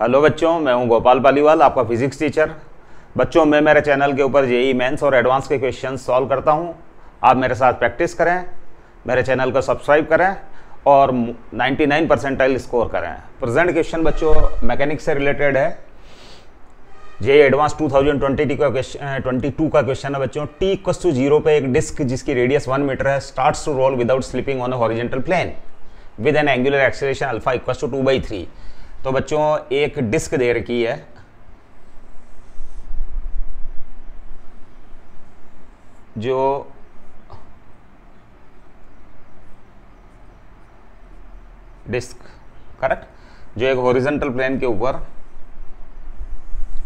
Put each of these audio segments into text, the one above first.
Hello बच्चों, मैं हूं गोपाल पालीवाल, आपका फिजिक्स टीचर। बच्चों, मैं मेरे चैनल के ऊपर जेईई मेंस और एडवांस के क्वेश्चन सॉल्व करता हूं। आप मेरे साथ प्रैक्टिस करें, मेरे चैनल को सब्सक्राइब करें और 99 परसेंटाइल स्कोर करें। प्रेजेंट क्वेश्चन बच्चों मैकेनिक्स से रिलेटेड है। जेईई एडवांस 2022 का क्वेश्चन है बच्चों। टी इक्वल्स टू 0 पे एक डिस्क जिसकी रेडियस 1 मीटर है starts to roll without slipping on a horizontal plane with an angular acceleration alpha equals to 2/3। तो बच्चों एक डिस्क दे रखी है, जो डिस्क करेक्ट, जो एक हॉरिजॉन्टल प्लेन के ऊपर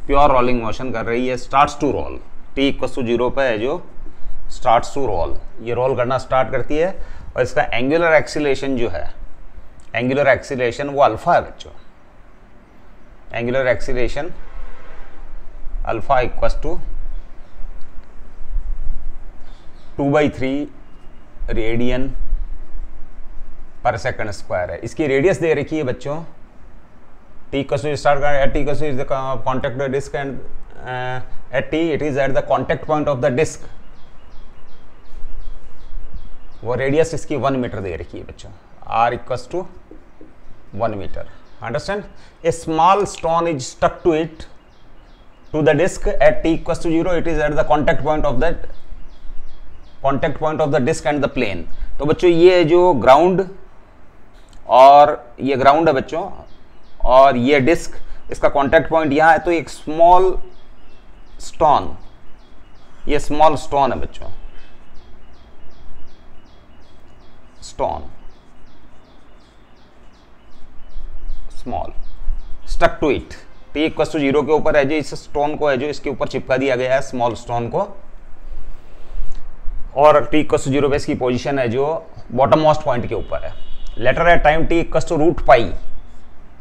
प्योर रोलिंग मोशन कर रही है, starts to roll. T equals to 0 पे है जो स्टार्ट्स टू रोल, ये रोल करना स्टार्ट करती है और इसका एंगुलर एक्सीलरेशन जो है, एंगुलर एक्सीलरेशन वो अल्फा है बच्चों। Angular acceleration alpha equals to 2/3 radian per second square है। इसकी रेडियस दे रखी है बच्चों। टी इक्वल्स टू स्टार्ट कर T equals to is the contact the disc and at T it is at the contact point of the disc. वो radius इसकी 1 metre दे रखी है बच्चों। R equals to 1 metre. Understand? A small stone is stuck to it, to the disc at t equals to 0. It is at the contact point of the disc and the plane. तो बच्चों ये जो ground और ये ground है बच्चों और ये डिस्क, इसका कॉन्टैक्ट पॉइंट यहाँ है। तो एक स्मॉल स्टोन, ये स्मॉल स्टोन है बच्चों, stone small stuck to it. T equals to 0 के ऊपर है जो इस स्टोन को है जो इसके ऊपर चिपका दिया गया है, स्मॉल स्टोन को। और टी इक्वल्स टू 0 पे इसकी पोजीशन है जो बॉटम मोस्ट पॉइंट के ऊपर है। Later at time t equals to √π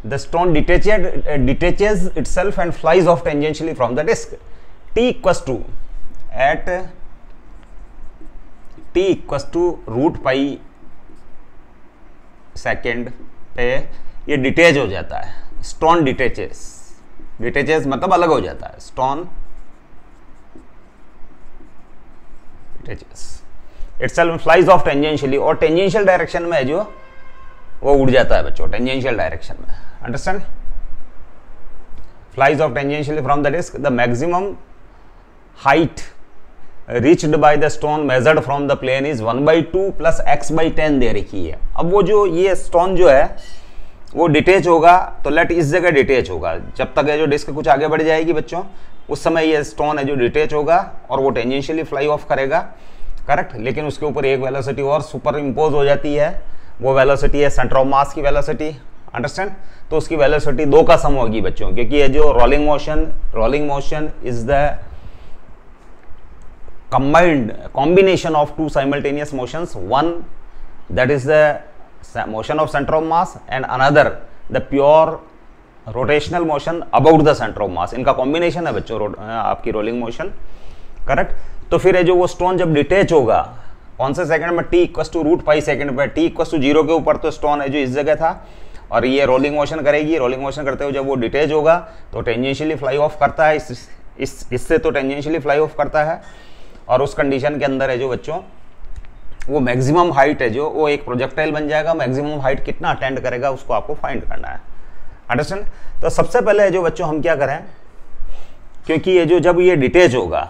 the stone detaches itself and flies off tangentially from the disc. T equals to at t equals to √π second पे ये detach हो जाता है। स्टोन डिटेचेस मतलब अलग हो जाता है। Stone detaches itself flies off tangentially, और टेंजेंशियल डायरेक्शन में है जो वो उड़ जाता है बच्चों, टेंजेंशियल डायरेक्शन में। Understand? Flies off tangentially from the disc. The maximum height reached by the stone measured from the plane is 1/2 plus x/10 दे रखी है। अब वो जो ये स्टोन जो है वो डिटेच होगा, तो लेट इस जगह डिटेच होगा। जब तक है जो डिस्क कुछ आगे बढ़ जाएगी बच्चों, उस समय ये स्टोन है जो डिटेच होगा और वो टेंजेंशियली फ्लाई ऑफ करेगा, करेक्ट। लेकिन उसके ऊपर एक वेलोसिटी और सुपर इम्पोज हो जाती है, वो वेलोसिटी है सेंटर ऑफ मास की वेलोसिटी। अंडरस्टैंड? तो उसकी वेलोसिटी 2 का सम होगी बच्चों, क्योंकि ये जो rolling motion is the combination of two simultaneous motions, one that is the motion of center of mass and another the pure rotational motion about the center of mass। इनका combination है बच्चों आपकी रोलिंग मोशन, करेक्ट। तो फिर है जो वो stone जब डिटेच होगा कौन से सेकंड में, टी इक्वल्स टू √π सेकंड पे। टी इक्वल्स टू 0 के ऊपर तो स्टोन है जो इस जगह था और ये रोलिंग मोशन करेगी। रोलिंग मोशन करते हुए जब वो डिटेच होगा तो टेंजेंशियली फ्लाई ऑफ करता है, इससे तो टेंजेंशियली फ्लाई ऑफ करता है। और उस कंडीशन के अंदर है जो बच्चों वो मैक्सिमम हाइट है जो वो एक प्रोजेक्टाइल बन जाएगा। मैक्सिमम हाइट कितना अटेंड करेगा उसको आपको फाइंड करना है। अंडरस्टैंड? तो सबसे पहले है जो बच्चों हम क्या करें, क्योंकि ये जो जब ये डिटेच होगा,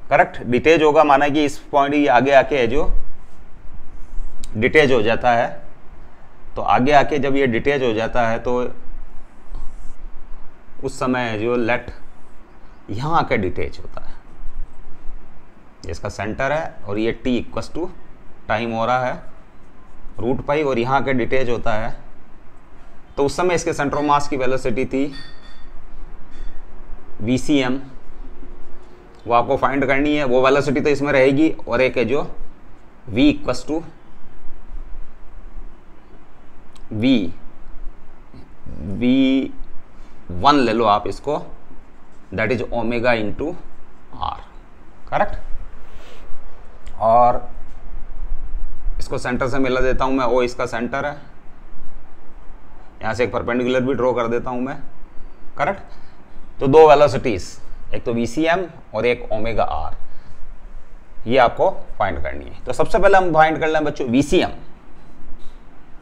करेक्ट, डिटेच होगा माना कि इस पॉइंट ये आगे आके है जो डिटेच हो जाता है। तो आगे आके जब ये डिटेच हो जाता है तो उस समय जो लेट यहाँ आके डिटेच होता है, इसका सेंटर है और ये टी इक्वल्स टू टाइम हो रहा है √π और यहाँ के डिटेच होता है। तो उस समय इसके सेंटर ऑफ मास की वेलोसिटी थी VCM, वो आपको फाइंड करनी है। वो वेलोसिटी तो इसमें रहेगी और एक है जो V इक्वल्स टू V1 ले लो आप इसको, that is omega into R, correct. और इसको सेंटर से मिला देता हूं मैं, ओ इसका सेंटर है, यहाँ से एक परपेंडिकुलर भी ड्रॉ कर देता हूं मैं, करेक्ट। तो दो वेलोसिटीज, एक तो VCM और एक ओमेगा आर, ये आपको फाइंड करनी है। तो सबसे पहले हम फाइंड कर लें बच्चों VCM,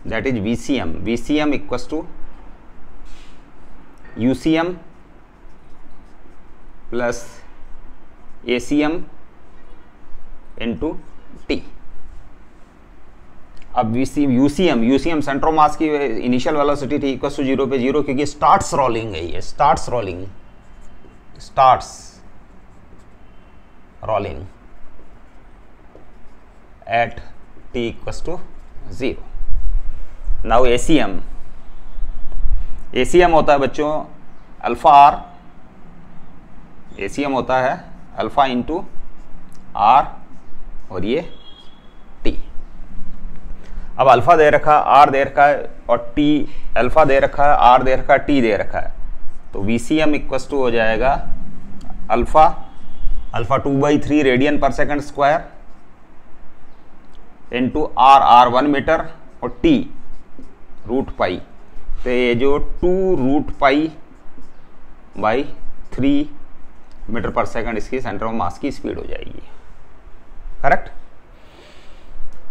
that is VCM equals to UCM plus ACM into T। अब UCM सेंटर ऑफ मास की इनिशियल वेलोसिटी थी इक्वल टू 0 पे 0, क्योंकि स्टार्ट्स रोलिंग है, ये starts rolling at t equal to 0। Now ACM होता है बच्चों अल्फा आर, ACM होता है अल्फा इंटू आर और ये t। अब अल्फा दे रखा है, आर दे रखा है और टी, अल्फा दे रखा है, आर दे रखा है, टी दे रखा है। तो VCM इक्वल्स टू हो जाएगा alpha 2/3 radian per second square into R 1 metre और टी √π। तो ये जो 2√π/3 मीटर पर सेकंड इसकी सेंटर ऑफ मास की स्पीड हो जाएगी, करेक्ट।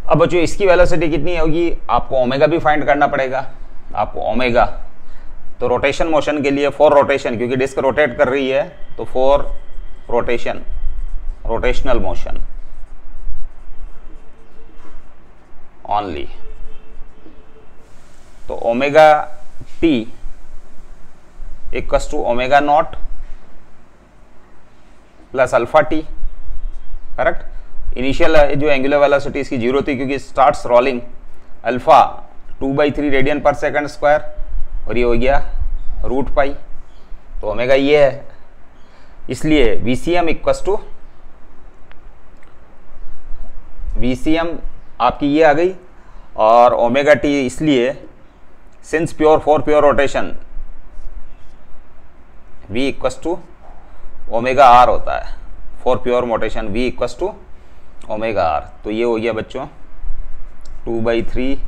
अब बच्चों इसकी वेलोसिटी कितनी होगी, आपको ओमेगा भी फाइंड करना पड़ेगा। आपको ओमेगा, तो रोटेशन मोशन के लिए 4 रोटेशन, क्योंकि डिस्क रोटेट कर रही है तो 4 रोटेशनल मोशन ओनली। तो omega T equals to omega not plus alpha T, correct. Initial जो एंगुलर वेलोसिटी इसकी 0 थी, क्योंकि starts rolling alpha 2/3 radian per second square और ये हो गया √π। तो ओमेगा ये है, इसलिए VCM इक्वल्स टू VCM आपकी ये आ गई और ओमेगा टी, इसलिए since for pure rotation V equals to omega R होता है, for pure rotation V equals to omega R. तो ये हो गया बच्चों 2/3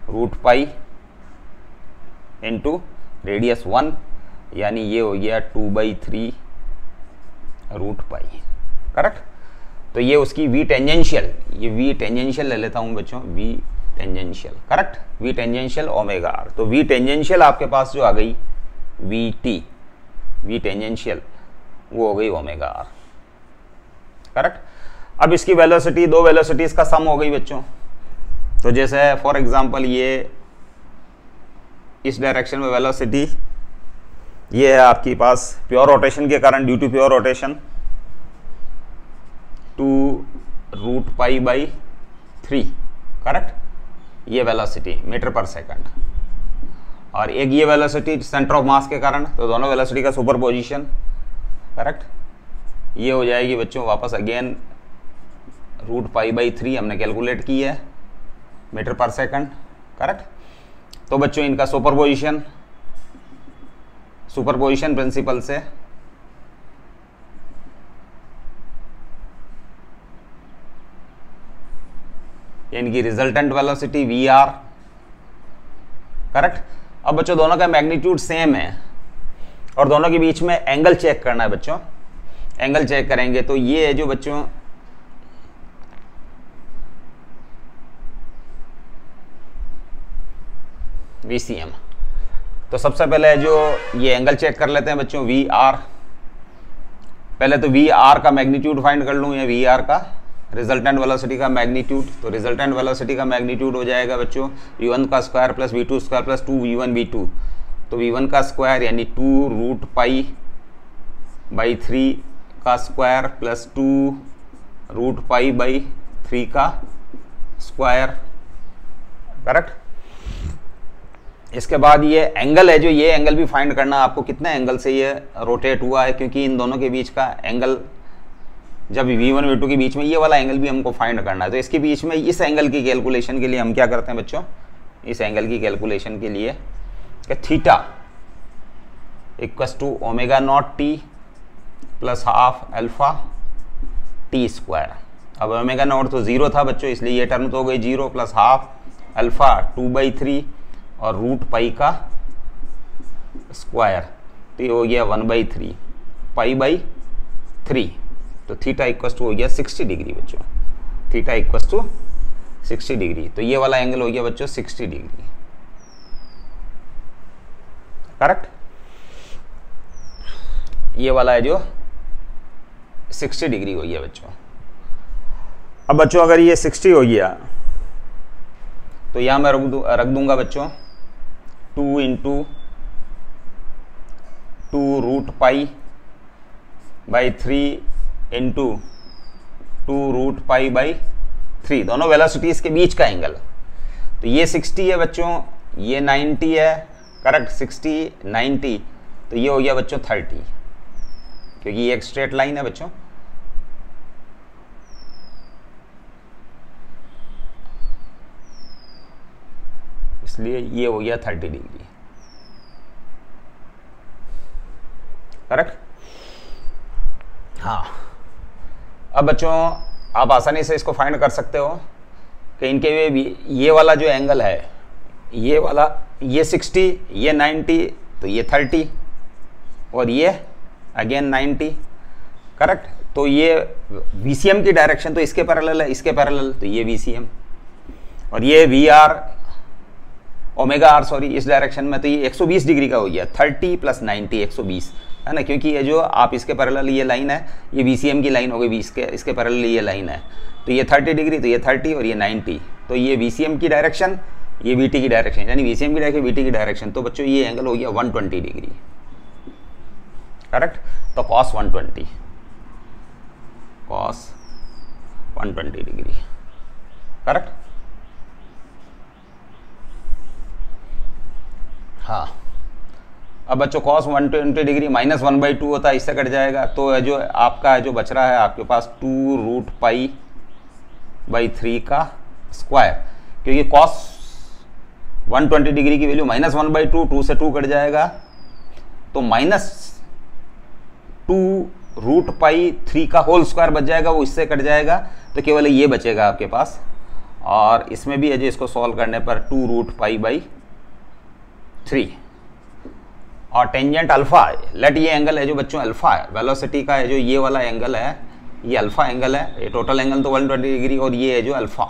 √π इंटू रेडियस 1, यानी ये हो गया 2/3 √π, करेक्ट। तो ये उसकी V टेंजेंशियल, ये V टेंजेंशियल ले लेता हूँ बच्चों, V tangential, correct, V tangential omega R. तो V टेंजेंशियल आपके पास जो आ गई V टेंजेंशियल, वो हो गई ओमेगा आर, करेक्ट। अब इसकी वेलोसिटी, दो वेलोसिटीज का सम हो गई बच्चों। तो जैसे फॉर एग्जांपल ये इस डायरेक्शन में वेलोसिटी ये है आपके पास प्योर रोटेशन के कारण, due to pure rotation 2√π/3, correct, ये वेलोसिटी मीटर पर सेकंड। और एक ये वेलोसिटी सेंटर ऑफ मास के कारण, तो दोनों वेलोसिटी का सुपरपोजिशन, करेक्ट। ये हो जाएगी बच्चों वापस अगेन √π/3 हमने कैलकुलेट की है मीटर पर सेकंड, करेक्ट। तो बच्चों इनका सुपरपोजिशन प्रिंसिपल से इनकी रिजल्टेंट वेलोसिटी VR, करेक्ट। अब बच्चों दोनों का मैग्नीट्यूड सेम है और दोनों के बीच में एंगल चेक करना है बच्चों। एंगल चेक करेंगे तो ये है जो बच्चों VCM। तो सबसे पहले जो ये एंगल चेक कर लेते हैं बच्चों VR। पहले तो VR का मैग्नीट्यूड फाइंड कर लूँ, या VR का रिजल्टेंट वेलोसिटी का मैग्नीट्यूड। तो रिजल्टेंट वेलोसिटी का मैग्नीट्यूड हो जाएगा बच्चों v1 का square plus v2 square plus 2v1 v2। तो v1 का स्क्वायर यानी 2√π/3 का स्क्वायर प्लस 2√π/3 का स्क्वायर, करेक्ट। इसके बाद ये एंगल है, जो ये एंगल भी फाइंड करना है आपको, कितने एंगल से ये रोटेट हुआ है, क्योंकि इन दोनों के बीच का एंगल जब v1 v2 के बीच में ये वाला एंगल भी हमको फाइंड करना है। तो इसके बीच में इस एंगल की कैलकुलेशन के लिए हम क्या करते हैं बच्चों, इस एंगल की कैलकुलेशन के लिए कि theta equals to omega not T plus half alpha T square. अब ओमेगा नॉट तो 0 था बच्चों, इसलिए ये टर्म तो हो गई 0 प्लस हाफ अल्फा 2/3 और √π का स्क्वायर। तो ये हो गया 1/3 π/3, तो थीटा इक्वस टू हो गया 60 डिग्री बच्चों, थीटा इक्वस टू 60 डिग्री। तो ये वाला एंगल हो गया बच्चों 60 डिग्री, करेक्ट। ये वाला है जो 60 डिग्री हो गया बच्चों। अब बच्चों अगर ये 60 हो गया तो यहां मैं रख दूंगा बच्चों 2 × 2√π/3 × 2√π/3, दोनों वेलोसिटीज के बीच का एंगल। तो ये 60 है बच्चों, ये 90 है, करेक्ट, 60 90, तो ये हो गया बच्चों 30, क्योंकि ये एक स्ट्रेट लाइन है बच्चों। इसलिए ये हो गया 30 डिग्री, करेक्ट। हाँ, अब बच्चों आप आसानी से इसको फाइंड कर सकते हो कि इनके वे भी ये वाला जो एंगल है, ये वाला, ये 60, ये 90, तो ये 30 और ये अगेन 90, करेक्ट। तो ये VCM की डायरेक्शन तो इसके पैरेलल है, इसके पैरेलल, तो ये VCM, और ये VR ओमेगा R सॉरी इस डायरेक्शन में, तो ये 120 डिग्री का हो गया, 30 + 90 120 है ना, क्योंकि ये जो आप इसके पैरेलल ये लाइन है, ये VCM की लाइन हो गई, इसके पैरेलल ये लाइन है, तो ये 30 डिग्री, तो ये 30 और ये 90, तो ये VCM की डायरेक्शन, ये VT की डायरेक्शन, यानी VCM की डायरेक्शन VT की डायरेक्शन, तो बच्चों ये एंगल हो गया 120 डिग्री, करेक्ट। तो cos 120 डिग्री, करेक्ट। हाँ, अब बच्चों cos 120 डिग्री -1/2 होता है, इससे कट जाएगा, तो जो आपका जो बच रहा है आपके पास 2√π/3 का स्क्वायर, क्योंकि cos 120 डिग्री की वैल्यू -1/2, 2 से 2 कट जाएगा, तो -2√π3 का होल स्क्वायर बच जाएगा, वो इससे कट जाएगा, तो केवल ये बचेगा आपके पास। और इसमें भी है जो इसको सॉल्व करने पर 2√π/3, और टेंजेंट अल्फा, लेट ये एंगल है जो बच्चों अल्फा है, वेलोसिटी का है जो ये वाला एंगल है, ये अल्फा एंगल है, ये टोटल एंगल तो 120 डिग्री, और ये है जो अल्फा,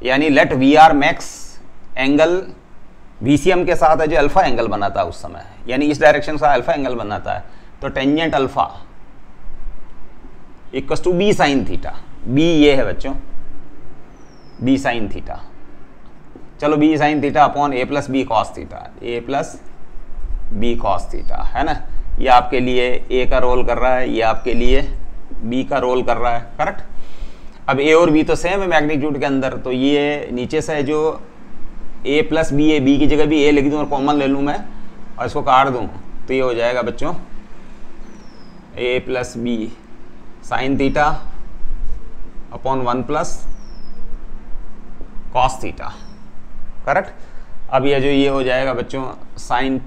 यानी let VR max angle VCM के साथ है जो अल्फा एंगल बनाता है उस समय, यानी इस डायरेक्शन से अल्फा एंगल बनाता है, तो tangent alpha equal to B sin theta, B ये है बच्चों, B sin थीटा, चलो B sin theta upon A + B cos theta, A + B cos theta, है ना। ये आपके लिए A का रोल कर रहा है, ये आपके लिए B का रोल कर रहा है, करेक्ट। अब A और B तो सेम है मैग्नीट्यूड के अंदर, तो ये नीचे से जो A + B है, B की जगह भी A लिख दूँ और कॉमन ले लूँ मैं और इसको काट दूँ, तो ये हो जाएगा बच्चों A + B sin theta upon 1 + cos theta, correct. अब ये जो ये हो जाएगा बच्चों sin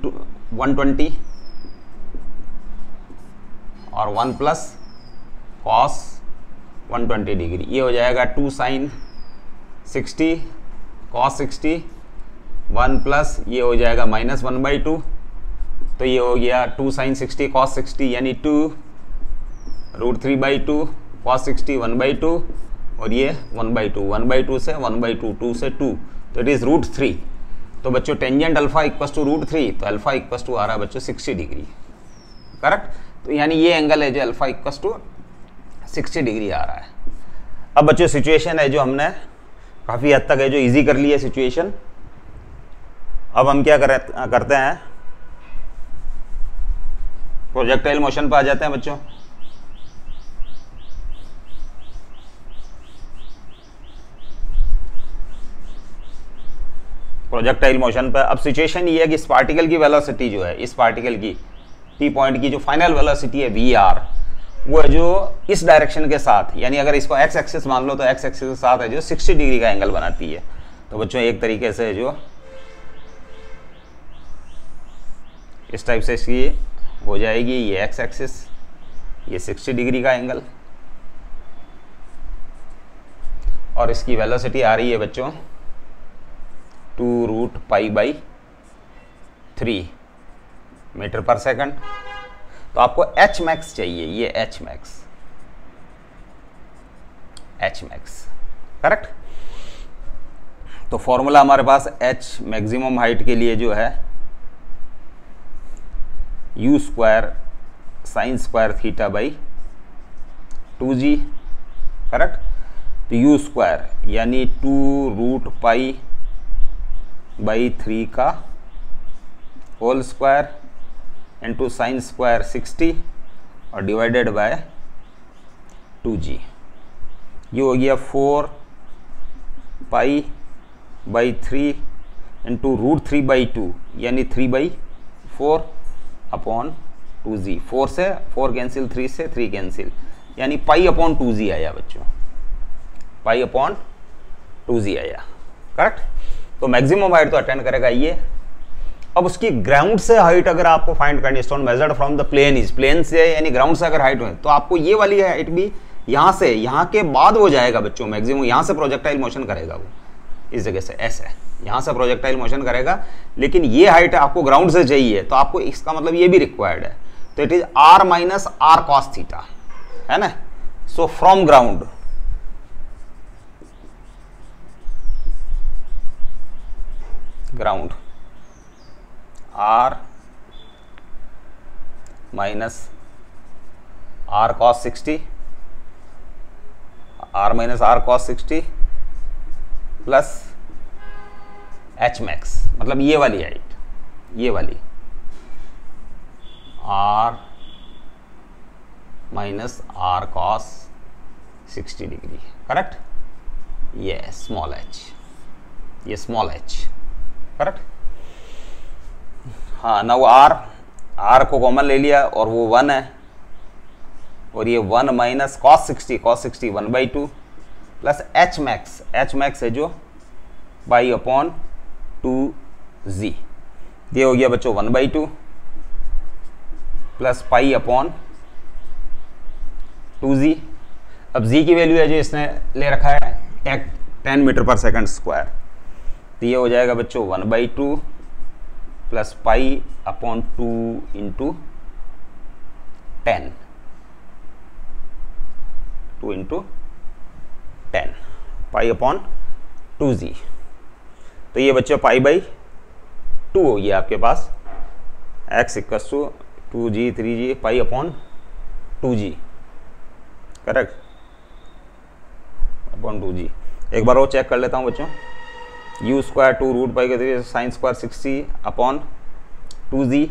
120 और 1 + cos 120 डिग्री, ये हो जाएगा 2 sin 60 cos 60, 1 + ये हो जाएगा -1/2, तो ये हो गया 2 sin 60 cos 60, यानी 2√3/2 cos 60 1/2, और ये 1/2, 1/2 से 1/2, 2 से 2, तो इट इज़ √3। तो बच्चों टेंजेंट अल्फा इक्वस टू √3, तो अल्फा इक्वस टू आ रहा है बच्चों 60 डिग्री, करेक्ट। तो यानी ये एंगल है जो अल्फा इक्वस टू 60 डिग्री आ रहा है। अब बच्चों सिचुएशन है जो हमने काफ़ी हद तक है जो इजी कर ली है सिचुएशन। अब हम क्या करते हैं, प्रोजेक्टाइल मोशन पर आ जाते हैं बच्चों। प्रोजेक्टाइल मोशन पर अब सिचुएशन ये है कि इस पार्टिकल की वेलोसिटी जो है, इस पार्टिकल की P पॉइंट की जो फाइनल वेलोसिटी है VR, वो है जो इस डायरेक्शन के साथ, यानी अगर इसको x एक्सिस मान लो तो x एक्सिस के साथ है जो 60 डिग्री का एंगल बनाती है। तो बच्चों एक तरीके से जो इस टाइप से इसकी हो जाएगी, ये x एक्सिस, ये 60 डिग्री का एंगल, और इसकी वेलोसिटी आ रही है बच्चों 2√π/3, 3 मीटर पर सेकंड। तो आपको एच मैक्स चाहिए, ये H max, H max, correct. तो फॉर्मूला हमारे पास एच मैक्सिमम हाइट के लिए जो है U square sine square theta by 2g, correct. तो यू स्क्वायर यानी 2√π/3 का whole square into sine square 60 और डिवाइडेड बाय 2g। ये हो गया 4π/3 इंटू √3/2 यानी 3/4 अपॉन 2g। 4 से 4 कैंसिल, 3 से 3 कैंसिल, यानी π/2g आया बच्चों, π/2g आया, करेक्ट। तो मैक्सिमम हाइट तो अटेंड करेगा ये। अब उसकी ग्राउंड से हाइट अगर आपको फाइंड करनी, stone measured from the plane is, plane से यानी ग्राउंड से अगर हाइट हो तो आपको ये वाली हाइट भी यहाँ से, यहाँ के बाद वो जाएगा बच्चों मैक्सिमम, यहाँ से प्रोजेक्टाइल मोशन करेगा वो, इस जगह से ऐसे यहाँ से प्रोजेक्टाइल मोशन करेगा, लेकिन ये हाइट आपको ग्राउंड से चाहिए, तो आपको इसका मतलब ये भी रिक्वायर्ड है। तो it is r minus r cos theta, है ना। So from ground r minus r cos 60, r minus r cos 60 plus h max, मतलब ये वाली हाइट, ये वाली r minus r cos 60 degree, correct. ये स्मॉल h, ये स्मॉल h, करेक्ट। हाँ, ना वो r को कॉमन ले लिया और वो 1 है, और ये 1 minus cos 60 1/2 plus h max है जो बाई अपॉन 2g। ये हो गया बच्चों 1/2 प्लस π/2g। अब z की वैल्यू है जो इसने ले रखा है 10 मीटर पर सेकंड स्क्वायर, तो ये हो जाएगा बच्चों 1/2 प्लस π/2 इंटू 10, 2 इंटू 10 π/2g। तो ये बच्चों π/2 हो गया आपके पास, x equals to 2g 3g π/2g, correct, upon 2g। एक बार और चेक कर लेता हूँ बच्चों, u square 2√π sine square 60 upon 2g,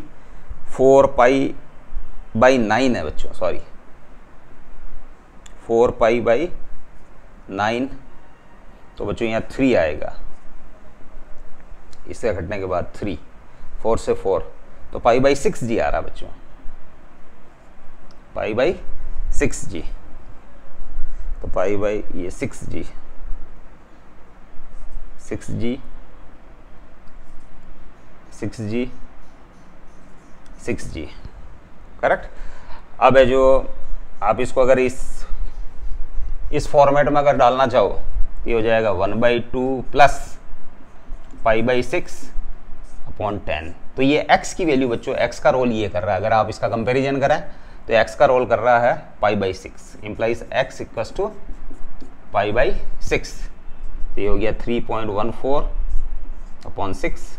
4π/9 है बच्चों, सॉरी 4π/9, तो बच्चों यहाँ 3 आएगा, इससे घटने के बाद 3, 4 से 4, तो π/6g आ रहा बच्चों, π/6g, तो ये 6g 6g, करेक्ट। अब है जो आप इसको अगर इस फॉर्मेट में अगर डालना चाहो तो ये हो जाएगा 1/2 प्लस π/6 अपॉन 10। तो ये x की वैल्यू बच्चों, x का रोल ये कर रहा है, अगर आप इसका कंपैरिजन करें तो x का रोल कर रहा है π/6, इंप्लाइज x इक्वल्स टू π/6। तो ये हो गया 3.14 अपॉन 6,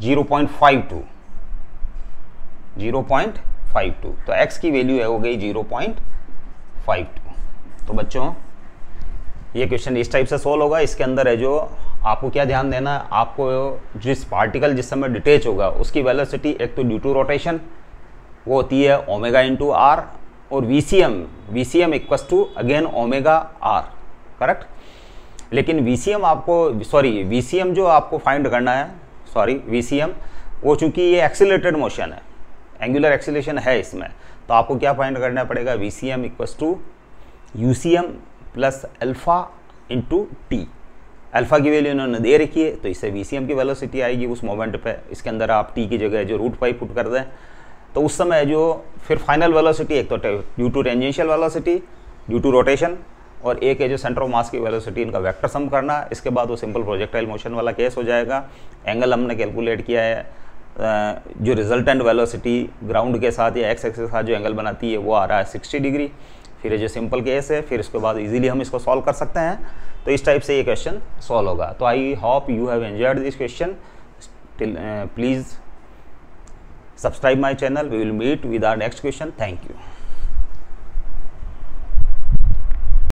(0.52). तो x की वैल्यू है हो गई 0.52। तो बच्चों ये क्वेश्चन इस टाइप से सोल्व होगा। इसके अंदर है जो आपको क्या ध्यान देना है, आपको जिस पार्टिकल जिस समय डिटेच होगा उसकी वेलोसिटी एक तो ड्यू टू रोटेशन वो होती है ओमेगा इंटू आर, और VCM equals to again omega R, correct. लेकिन वीसीएम जो आपको फाइंड करना है, वीसीएम वो चूंकि ये एक्सीलरेटेड मोशन है, एंगुलर एक्सीलरेशन है इसमें, तो आपको क्या फाइंड करना पड़ेगा, VCM equals to UCM plus alpha into T. Alpha की वैल्यू इन्होंने दे रखी है, तो इससे वीसीएम की वेलोसिटी आएगी उस मोमेंट पे। इसके अंदर आप टी की जगह जो √π पुट कर दें, तो उस समय जो फिर फाइनल वेलोसिटी एक तो due to tangential velocity due to rotation, और एक है जो सेंटर ऑफ मास की वेलोसिटी, इनका वेक्टर सम करना। इसके बाद वो सिंपल प्रोजेक्टाइल मोशन वाला केस हो जाएगा। एंगल हमने कैलकुलेट किया है, जो रिजल्टेंट वेलोसिटी ग्राउंड के साथ या एक्स एक्सिस के साथ जो एंगल बनाती है वो आ रहा है 60 डिग्री। फिर ये जो सिंपल केस है, फिर इसके बाद इजीली हम इसको सॉल्व कर सकते हैं। तो इस टाइप से ये क्वेश्चन सॉल्व होगा। तो I hope you have enjoyed this question. Please subscribe my channel. We will meet with our next question. Thank you.